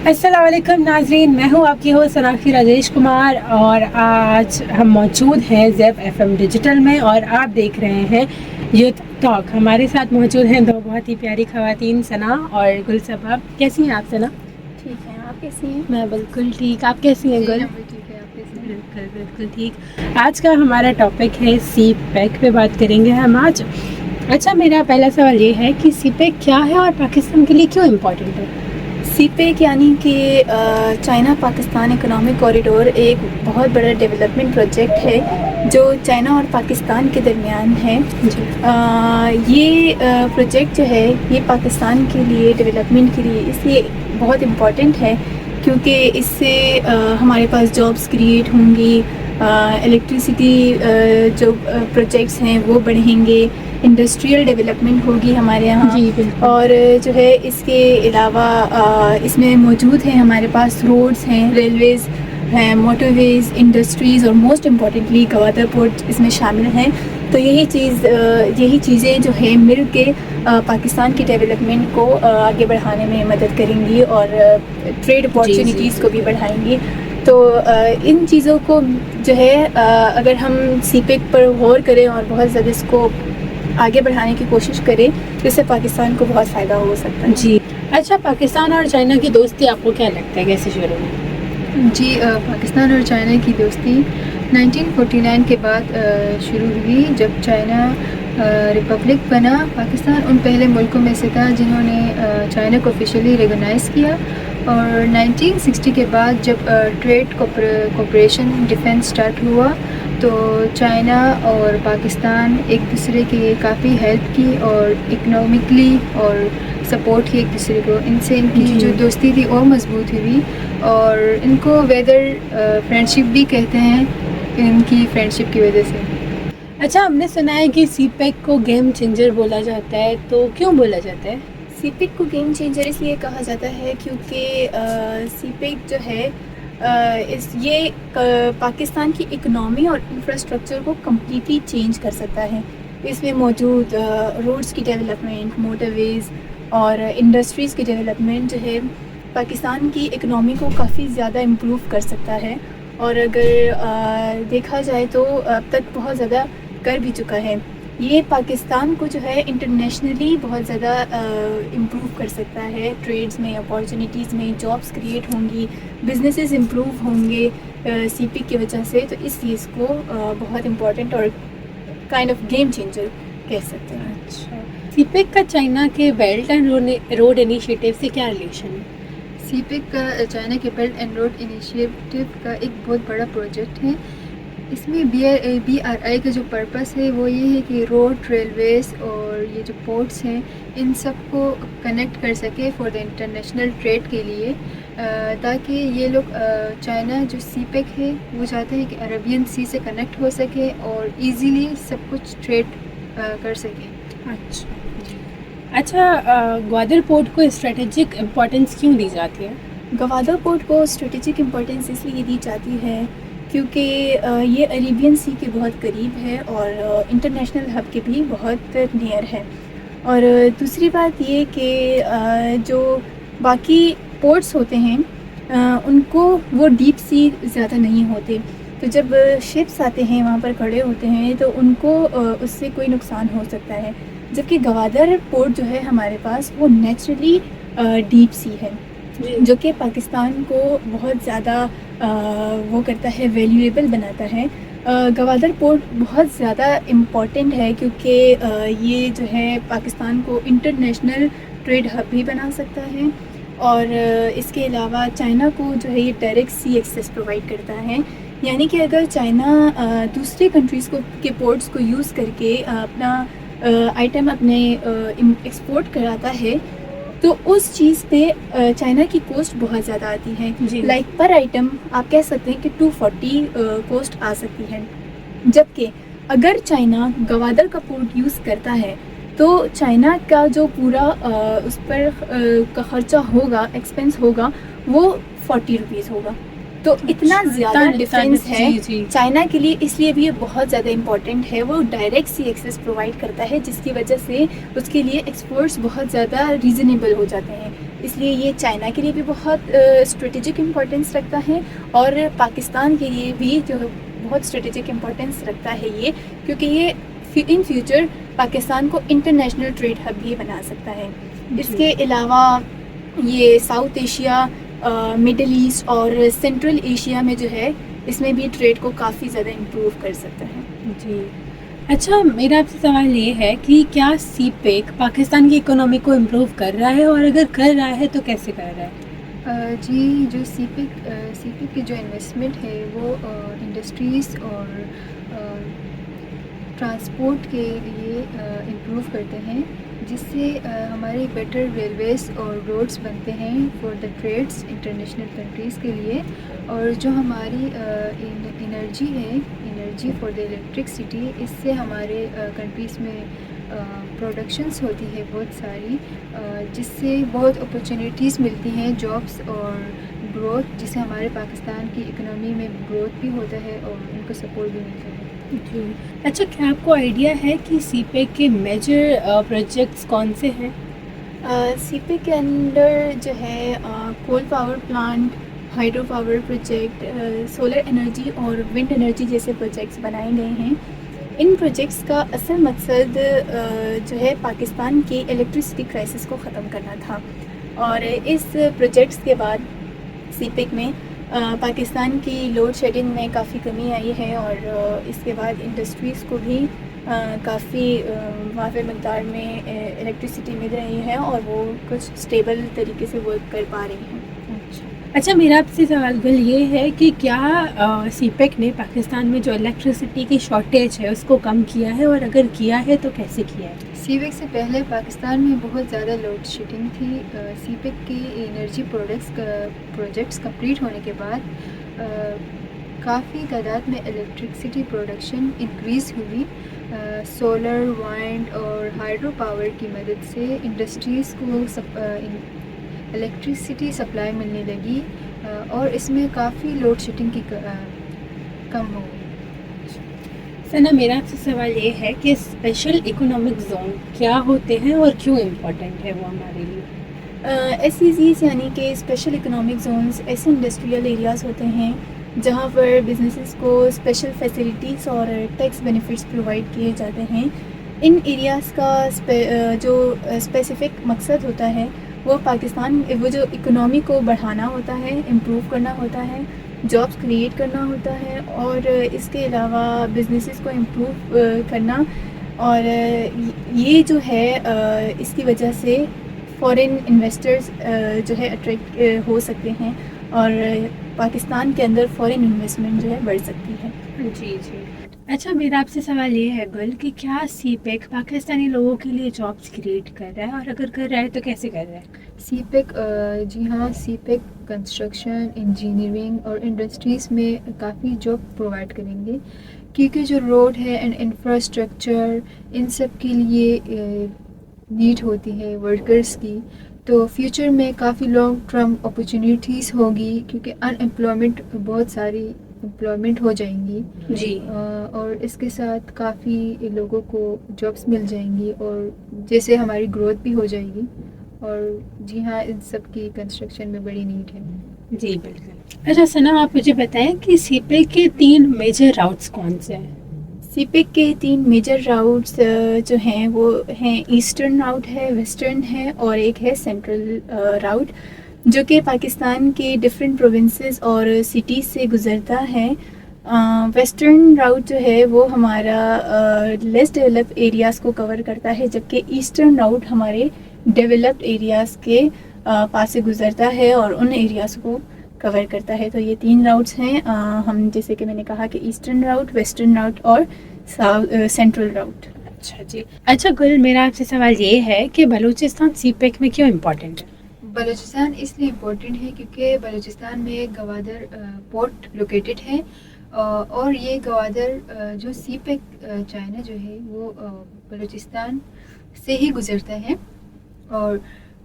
السلام علیکم ناظرین، میں ہوں آپ کی ہوسٹ سناکشی راجیش کمار اور آج ہم موجود ہیں زیب ایف ایم ڈیجیٹل میں اور آپ دیکھ رہے ہیں یوتھ ٹاک۔ ہمارے ساتھ موجود ہیں دو بہت ہی پیاری خواتین، ثنا اور گل صبا۔ کیسی ہیں آپ ثنا؟ ٹھیک ہے، آپ کیسی ہیں؟ میں بالکل ٹھیک، آپ کیسی ہیں گل؟ ٹھیک ہے، آپ کیسی ہیں؟ بالکل ٹھیک۔ آج کا ہمارا ٹاپک ہے سی پیک پہ بات کریں گے ہم آج۔ اچھا، میرا پہلا سوال یہ ہے کہ سی پیک کیا ہے اور پاکستان کے لیے کیوں امپورٹنٹ ہے؟ سی پیک یعنی کہ چائنا پاکستان اکنامک کوریڈور ایک بہت بڑا ڈیولپمنٹ پروجیکٹ ہے جو چائنا اور پاکستان کے درمیان ہے۔ یہ پروجیکٹ جو ہے یہ پاکستان کے لیے ڈیولپمنٹ کے لیے اس لیے بہت امپورٹنٹ ہے کیونکہ اس سے ہمارے پاس جابس کریٹ ہوں گی، الیکٹریسٹی جو پروجیکٹس ہیں وہ بڑھیں گے، انڈسٹریل ڈیولپمنٹ ہوگی ہمارے یہاں۔ جی بالکل۔ اور جو ہے اس کے علاوہ اس میں موجود ہیں ہمارے پاس روڈز ہیں، ریلویز ہیں، موٹر ویز، انڈسٹریز اور موسٹ امپورٹنٹلی گوادر پورٹ اس میں شامل ہیں۔ تو یہی چیزیں جو ہیں مل کے پاکستان کی ڈیولپمنٹ کو آگے بڑھانے میں مدد کریں گی اور ٹریڈ اپارچونیٹیز کو بھی بڑھائیں گی۔ تو ان چیزوں کو جو ہے اگر ہم سی پیک پر غور کریں اور بہت زیادہ اس کو آگے بڑھانے کی کوشش کریں تو اس سے پاکستان کو بہت فائدہ ہو سکتا ہے۔ جی اچھا، پاکستان اور چائنا کی دوستی آپ کو کیا لگتا ہے کیسے شروع ہوئی؟ جی پاکستان اور چائنا کی دوستی 1949 کے بعد شروع ہوئی جب چائنا ریپبلک بنا۔ پاکستان ان پہلے ملکوں میں سے تھا جنہوں نے چائنا کو آفیشیلی ریکگنائز کیا، اور 1960 کے بعد جب ٹریڈ کوپریشن ڈیفینس اسٹارٹ ہوا تو چائنا اور پاکستان ایک دوسرے کی کافی ہیلپ کی اور اکنامکلی اور سپورٹ کی ایک دوسرے کو۔ ان سے ان کی جو دوستی تھی اور مضبوط ہوئی، اور ان کو ویدر فرینڈشپ بھی کہتے ہیں ان کی فرینڈشپ کی وجہ سے۔ اچھا، ہم نے سنا ہے کہ سی پیک کو گیم چینجر بولا جاتا ہے، تو کیوں بولا جاتا ہے؟ سی پیک کو گیم چینجر اس لیے کہا جاتا ہے کیونکہ سی پیک جو ہے یہ پاکستان کی اکنامی اور انفراسٹرکچر کو کمپلیٹلی چینج کر سکتا ہے۔ اس میں موجود روڈز کی ڈیولپمنٹ، موٹر ویز اور انڈسٹریز کی ڈیولپمنٹ جو ہے پاکستان کی اکنامی کو کافی زیادہ امپروو کر سکتا ہے، اور اگر دیکھا جائے تو اب تک بہت زیادہ کر بھی چکا ہے۔ یہ پاکستان کو جو ہے انٹرنیشنلی بہت زیادہ امپروو کر سکتا ہے، ٹریڈز میں، اپارچونیٹیز میں، جابس کریٹ ہوں گی، بزنسز امپروو ہوں گے سی پیک کی وجہ سے۔ تو اس چیز کو بہت امپورٹنٹ اور کائنڈ آف گیم چینجر کہہ سکتے ہیں۔ اچھا، سی پیک کا چائنا کے بیلٹ اینڈ روڈ انیشیٹو سے کیا ریلیشن ہے؟ سی پیک کا چائنا کے بیلٹ اینڈ روڈ انیشیٹو کا ایک بہت بڑا پروجیکٹ ہے۔ اس میں بی آر آئی کا جو پرپس ہے وہ یہ ہے کہ روڈ، ریلویز اور یہ جو پورٹس ہیں ان سب کو کنیکٹ کر سکے فار دا انٹرنیشنل ٹریڈ کے لیے، تاکہ یہ لوگ چائنا جو سی پیک ہے وہ چاہتے ہیں کہ عربین سی سے کنیکٹ ہو سکے اور ایزیلی سب کچھ ٹریڈ کر سکیں۔ اچھا، گوادر پورٹ کو اسٹریٹجک امپورٹنس کیوں دی جاتی ہے؟ گوادر پورٹ کو اسٹریٹجک امپورٹنس اس لیے دی جاتی ہے کیونکہ یہ عربین سی کے بہت قریب ہے اور انٹرنیشنل ہب کے بھی بہت نیئر ہے۔ اور دوسری بات یہ کہ جو باقی پورٹس ہوتے ہیں ان کو وہ ڈیپ سی زیادہ نہیں ہوتے، تو جب شپس آتے ہیں وہاں پر کھڑے ہوتے ہیں تو ان کو اس سے کوئی نقصان ہو سکتا ہے، جبکہ گوادر پورٹ جو ہے ہمارے پاس وہ نیچرلی ڈیپ سی ہے، جو کہ پاکستان کو بہت زیادہ وہ کرتا ہے، ویلیویبل بناتا ہے۔ گوادر پورٹ بہت زیادہ امپورٹنٹ ہے کیونکہ یہ جو ہے پاکستان کو انٹرنیشنل ٹریڈ ہب بھی بنا سکتا ہے، اور اس کے علاوہ چائنا کو جو ہے یہ ڈائریکٹ سی ایکسیس پرووائڈ کرتا ہے۔ یعنی کہ اگر چائنا دوسرے کنٹریز کے پورٹس کو یوز کر کے اپنا آئٹم اپنے ایکسپورٹ کراتا ہے تو اس چیز پہ چائنا کی کوسٹ بہت زیادہ آتی ہے، لائک پر آئٹم آپ کہہ سکتے ہیں کہ 240 کوسٹ آ سکتی ہے، جبکہ اگر چائنا گوادر کا پورٹ یوز کرتا ہے تو چائنا کا جو پورا اس پر کا خرچہ ہوگا، ایکسپینس ہوگا، وہ 40 روپیز ہوگا۔ تو اتنا زیادہ ڈفرینس ہے چائنا کے لیے، اس لیے بھی یہ بہت زیادہ امپورٹنٹ ہے۔ وہ ڈائریکٹ سی ایکسیس پرووائڈ کرتا ہے جس کی وجہ سے اس کے لیے ایکسپورٹس بہت زیادہ ریزنیبل ہو جاتے ہیں، اس لیے یہ چائنا کے لیے بھی بہت اسٹریٹجک امپورٹنس رکھتا ہے اور پاکستان کے لیے بھی جو بہت اسٹریٹجک امپورٹنس رکھتا ہے یہ، کیونکہ یہ ان فیوچر پاکستان کو انٹرنیشنل ٹریڈ ہب بھی بنا سکتا ہے۔ اس کے علاوہ یہ ساؤتھ ایشیا، مڈل ایسٹ اور سینٹرل ایشیا میں جو ہے اس میں بھی ٹریڈ کو کافی زیادہ امپروو کر سکتا ہے۔ جی اچھا، میرا آپ سے سوال یہ ہے کہ کیا سی پیک پاکستان کی اکنامی کو امپروو کر رہا ہے، اور اگر کر رہا ہے تو کیسے کر رہا ہے؟ جی، جو سی پیک کی جو انویسٹمنٹ ہے وہ انڈسٹریز اور ٹرانسپورٹ کے لیے امپروو کرتے ہیں، جس سے ہماری بیٹر ریلویز اور روڈز بنتے ہیں for the traits international countries کے لیے، اور جو ہماری انرجی ہے، انرجی فار دا الیکٹرکسٹی، اس سے ہمارے کنٹریز میں پروڈکشنس ہوتی ہے بہت ساری، جس سے بہت اپرچونیٹیز ملتی ہیں، جابس اور گروتھ، جس سے ہمارے پاکستان کی اکنامی میں گروتھ بھی ہوتا ہے اور ان کو سپورٹ بھی ملتا ہے۔ جی اچھا، کیا آپ کو آئیڈیا ہے کہ سی پیک کے میجر پروجیکٹس کون سے ہیں؟ سی پی کے اندر جو ہے coal power plant, hydro power project, solar energy اور ونڈ انرجی جیسے پروجیکٹس بنائے گئے ہیں۔ ان پروجیکٹس کا اصل مقصد جو ہے پاکستان کی الیکٹرسٹی کرائسس کو ختم کرنا تھا، اور اس پروجیکٹس کے بعد سی پیک میں پاکستان کی لوڈ شیڈنگ میں کافی کمی آئی ہے، اور اس کے بعد انڈسٹریز کو بھی کافی وافر مقدار میں الیکٹرسٹی مل رہی ہے اور وہ کچھ اسٹیبل طریقے سے ورک کر پا رہی ہیں۔ اچھا، میرا آپ سے سوال گل یہ ہے کہ کیا سی پیک نے پاکستان میں جو الیکٹرسٹی کی شارٹیج ہے اس کو کم کیا ہے، اور اگر کیا ہے تو کیسے کیا ہے؟ سی پیک سے پہلے پاکستان میں بہت زیادہ لوڈ شیڈنگ تھی۔ سی پیک کی انرجی پروجیکٹس کمپلیٹ ہونے کے بعد کافی تعداد میں الیکٹرکسٹی پروڈکشن انکریز ہوئی۔ سولر، وائنڈ اور ہائیڈرو پاور کی مدد سے انڈسٹریز کو الیکٹرسٹی سپلائی ملنے لگی، اور اس میں کافی لوڈ شیڈنگ کی کم ہو گئی۔ ثنا، میرا آپ سے سوال یہ ہے کہ اسپیشل اکنامک زون کیا ہوتے ہیں اور کیوں امپورٹنٹ ہے وہ ہمارے لیے؟ ایس ای زیز یعنی کہ اسپیشل اکنامک زونز ایسے انڈسٹریل ایریاز ہوتے ہیں جہاں پر بزنسز کو اسپیشل فیسلٹیز اور ٹیکس بینیفٹس پرووائڈ کیے جاتے ہیں۔ ان ایریاز کا جو اسپیسیفک مقصد ہوتا ہے وہ وہ جو اکنامی کو بڑھانا ہوتا ہے، امپروو کرنا ہوتا ہے، جابس کریٹ کرنا ہوتا ہے، اور اس کے علاوہ بزنسز کو امپروو کرنا، اور یہ جو ہے اس کی وجہ سے فورن انویسٹرز جو ہے اٹریکٹ ہو سکتے ہیں، اور پاکستان کے اندر فورن انویسٹمنٹ جو ہے بڑھ سکتی ہے۔ جی جی اچھا، میرا آپ سے سوال یہ ہے گل کہ کیا سی پیک پاکستانی لوگوں کے لیے جابس کریٹ کر رہا ہے، اور اگر کر رہا ہے تو کیسے کر رہا ہے؟ سی پیک جی ہاں، سی پیک کنسٹرکشن، انجینئرنگ اور انڈسٹریز میں کافی جاب پرووائڈ کریں گے، کیونکہ جو روڈ ہے اینڈ انفراسٹرکچر ان سب کے لیے نیڈ ہوتی ہے ورکرز کی، تو فیوچر میں کافی لانگ ٹرم اپرچونیٹیز ہوگی، کیونکہ ان امپلائمنٹ بہت ساری امپلائمنٹ ہو جائیں گی، جی اور اس کے ساتھ کافی لوگوں کو جابس مل جائیں گی، اور جیسے ہماری گروتھ بھی ہو جائے گی، اور جی ہاں، ان سب کی کنسٹرکشن میں بڑی نیڈ ہے۔ جی بالکل۔ اچھا ثنا، آپ مجھے بتائیں کہ سی پیک کے 3 میجر راؤٹس کون سے ہیں؟ سی پیک کے 3 میجر راؤٹس جو ہیں وہ ہیں ایسٹرن راؤٹ ہے، ویسٹرن ہے، اور ایک ہے سینٹرل راؤٹ، جو کہ پاکستان کے ڈفرینٹ پروونسز اور سٹیز سے گزرتا ہے۔ ویسٹرن راؤٹ جو ہے وہ ہمارا لیس ڈیولپ ایریاز کو کور کرتا ہے، جبکہ ایسٹرن راؤٹ ہمارے ڈیولپڈ ایریاز کے پاس سے گزرتا ہے اور ان ایریاز کو کور کرتا ہے۔ تو یہ 3 راؤٹس ہیں، ہم جیسے کہ میں نے کہا کہ ایسٹرن راؤٹ، ویسٹرن راؤٹ اور سینٹرل راؤٹ۔ اچھا جی اچھا گل، میرا آپ سے سوال یہ ہے کہ بلوچستان سی پیک میں کیوں امپورٹنٹ ہے؟ بلوچستان اس لیے امپورٹنٹ ہے کیونکہ بلوچستان میں گوادر پورٹ لوکیٹڈ ہے، اور یہ گوادر جو سی پیک چائنا جو ہے وہ بلوچستان سے ہی گزرتا ہے، اور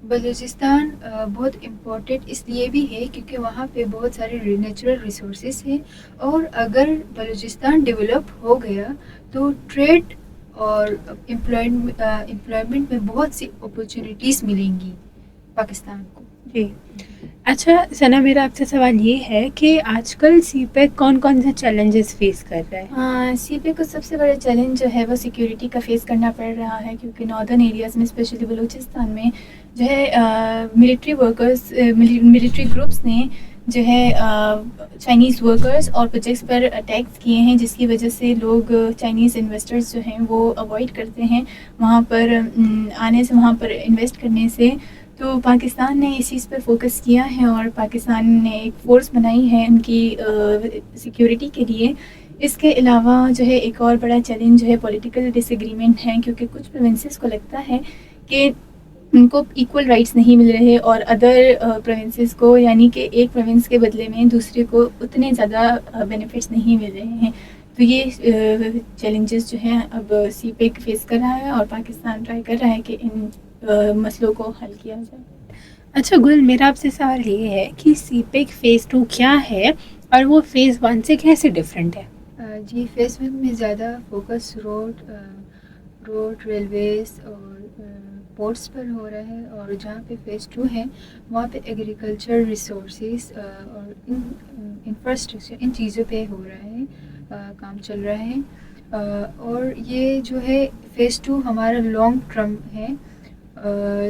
بلوچستان بہت امپورٹنٹ اس لیے بھی ہے کیونکہ وہاں پہ بہت سارے نیچرل ریسورسز ہیں، اور اگر بلوچستان ڈیولپ ہو گیا تو ٹریڈ اور امپلائمنٹ میں بہت سی اپرچونیٹیز ملیں گی پاکستان کو۔ جی اچھا ثنا، میرا آپ سے سوال یہ ہے کہ آج کل سی پیک کون کون سے چیلنجز فیس کر رہا ہے؟ سی پی کو سب سے بڑا چیلنج جو ہے وہ سیکیورٹی کا فیس کرنا پڑ رہا ہے، کیونکہ ناردرن ایریاز میں اسپیشلی بلوچستان میں جو ہے ملٹری ورکرز، ملٹری گروپس نے جو ہے چائنیز ورکرز اور پروجیکٹس پر اٹیکس کیے ہیں، جس کی وجہ سے لوگ چائنیز انویسٹرز جو ہیں وہ اوائڈ کرتے ہیں وہاں پر آنے سے، وہاں پر انویسٹ کرنے سے۔ تو پاکستان نے اس چیز پر فوکس کیا ہے اور پاکستان نے ایک فورس بنائی ہے ان کی سیکیورٹی کے لیے۔ اس کے علاوہ جو ہے ایک اور بڑا چیلنج جو ہے پولیٹیکل ڈس ایگریمنٹ ہے، کیونکہ کچھ پروونسز کو لگتا ہے کہ ان کو ایکول رائٹس نہیں مل رہے اور ادر پروونسز کو، یعنی کہ ایک پروونس کے بدلے میں دوسرے کو اتنے زیادہ بینیفٹس نہیں مل رہے ہیں۔ تو یہ چیلنجز جو ہیں اب سی پیک فیس کر رہا ہے اور پاکستان ٹرائی کر رہا ہے کہ ان مسئلوں کو حل کیا جائے۔ اچھا گل، میرا آپ سے سوال یہ ہے کہ سی پیک فیز 2 کیا ہے اور وہ فیز 1 سے کیسے ڈفرینٹ ہے؟ جی، فیس 1 میں زیادہ فوکس روڈ ریلویز اور پورٹس پر ہو رہا ہے، اور جہاں پہ فیس 2 ہے وہاں پہ ایگریکلچر ریسورسز اور انفراسٹرکچر، ان چیزوں پہ ہو رہا ہے، کام چل رہا ہے۔ اور یہ جو ہے فیس 2 ہمارا لانگ ٹرم ہے،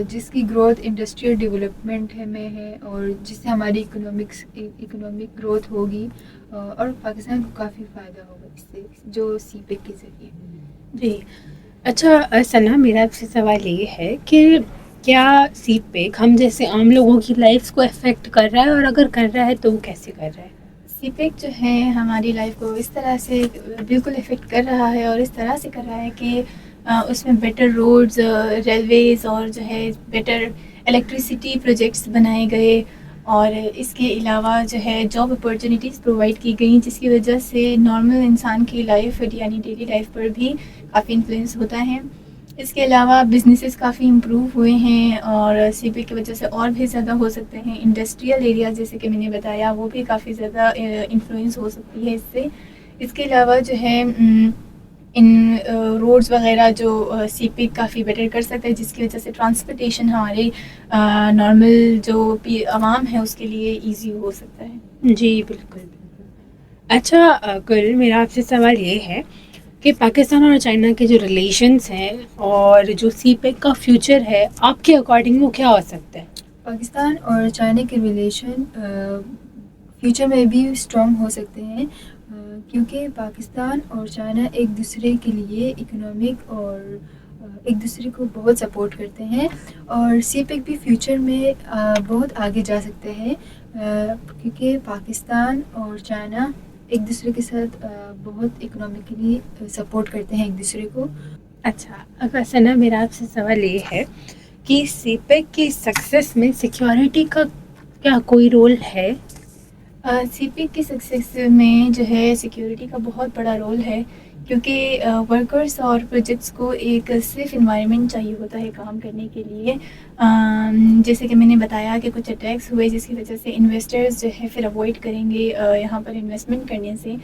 جس کی گروتھ انڈسٹریل ڈیولپمنٹ میں ہے، اور جس سے ہماری اکنامک گروتھ ہوگی، اور پاکستان کو کافی فائدہ ہوگا اس سے، جو سی پیک کے ذریعے۔ جی اچھا ثنا، میرا آپ سے سوال یہ ہے کہ کیا سی پیک ہم جیسے عام لوگوں کی لائف کو افیکٹ کر رہا ہے، اور اگر کر رہا ہے تو وہ کیسے کر رہا ہے؟ سی پیک جو ہے ہماری لائف کو اس طرح سے بالکل افیکٹ کر رہا ہے، اور اس طرح سے کر رہا ہے کہ اس میں بیٹر روڈز، ریلویز اور جو ہے بیٹر الیکٹریسٹی پروجیکٹس بنائے گئے، اور اس کے علاوہ جو ہے جاب اپارچونیٹیز پرووائڈ کی گئیں، جس کی وجہ سے نارمل انسان کی لائف یعنی ڈیلی لائف پر بھی کافی انفلوئنس ہوتا ہے۔ اس کے علاوہ بزنسز کافی امپروو ہوئے ہیں، اور سی پی کی وجہ سے اور بھی زیادہ ہو سکتے ہیں۔ انڈسٹریل ایریا جیسے کہ میں نے بتایا وہ بھی کافی زیادہ انفلوئنس ہو سکتی ہے اس سے۔ اس کے علاوہ جو ہے ان روڈز وغیرہ جو سی پی کافی بیٹر کر سکتا ہے، جس کی وجہ سے ٹرانسپورٹیشن ہمارے نارمل جو عوام ہے اس کے لیے ایزی ہو سکتا ہے۔ جی بالکل بالکل۔ اچھا گل، میرا آپ سے سوال یہ ہے کہ پاکستان اور چائنا کے جو ریلیشنز ہیں اور جو سی پیک کا فیوچر ہے، آپ کے اکارڈنگ وہ کیا ہو سکتا ہے؟ پاکستان اور چائنا کے ریلیشن فیوچر میں بھی اسٹرانگ ہو سکتے ہیں، کیونکہ پاکستان اور چائنا ایک دوسرے کے لیے اکنامک اور ایک دوسرے کو بہت سپورٹ کرتے ہیں، اور سی پیک بھی فیوچر میں بہت آگے جا سکتے ہیں، کیونکہ پاکستان اور چائنا ایک دوسرے کے ساتھ بہت اکنامکلی سپورٹ کرتے ہیں ایک دوسرے کو۔ اچھا اگر ثنا، میرا آپ سے سوال یہ ہے کہ سی پیک کی سکسیس میں سیکیورٹی کا کیا کوئی رول ہے؟ سی پی کی سکسیس میں جو ہے سیکیورٹی کا بہت بڑا رول ہے، کیونکہ ورکرز اور پروجیکٹس کو ایک سیف انوائرمنٹ چاہیے ہوتا ہے کام کرنے کے لیے۔ جیسے کہ میں نے بتایا کہ کچھ اٹیکس ہوئے جس کی وجہ سے انویسٹرز جو ہے پھر اوائڈ کریں گے یہاں پر انویسٹمنٹ کرنے سے۔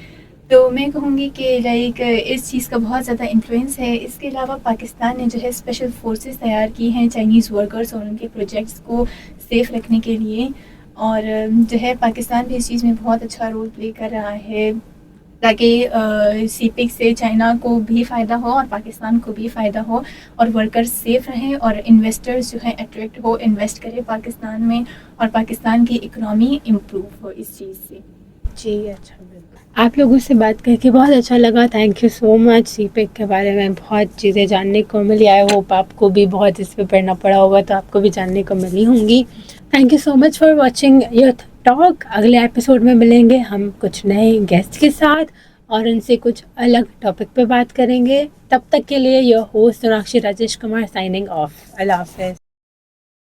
تو میں کہوں گی کہ لائک اس چیز کا بہت زیادہ انفلوئنس ہے۔ اس کے علاوہ پاکستان نے جو ہے اسپیشل فورسز تیار کی ہیں چائنیز ورکرز اور ان کے پروجیکٹس کو سیف رکھنے کے لیے، اور جو ہے پاکستان بھی اس چیز میں بہت اچھا رول پلے کر رہا ہے، تاکہ سی پیک سے چائنا کو بھی فائدہ ہو اور پاکستان کو بھی فائدہ ہو، اور ورکرز سیف رہیں اور انویسٹرز جو ہیں اٹریکٹ ہو، انویسٹ کرے پاکستان میں، اور پاکستان کی اکنامی امپروو ہو اس چیز سے۔ جی اچھا بالکل۔ آپ لوگوں سے بات کر کے بہت اچھا لگا، thank you so much. CPEC کے بارے میں بہت چیزیں جاننے کو ملی، آئی ہوپ آپ کو بھی بہت اس پہ پڑھنا پڑا ہوگا تو آپ کو بھی جاننے کو ملی ہوں گی۔ Thank you so much for watching youth talk. اگلے ایپیسوڈ میں ملیں گے ہم کچھ نئے گیسٹ کے ساتھ اور ان سے کچھ الگ ٹاپک پہ بات کریں گے۔ تب تک کے لیے your host Sonakshi Rajesh Kumar signing off. اللہ حافظ۔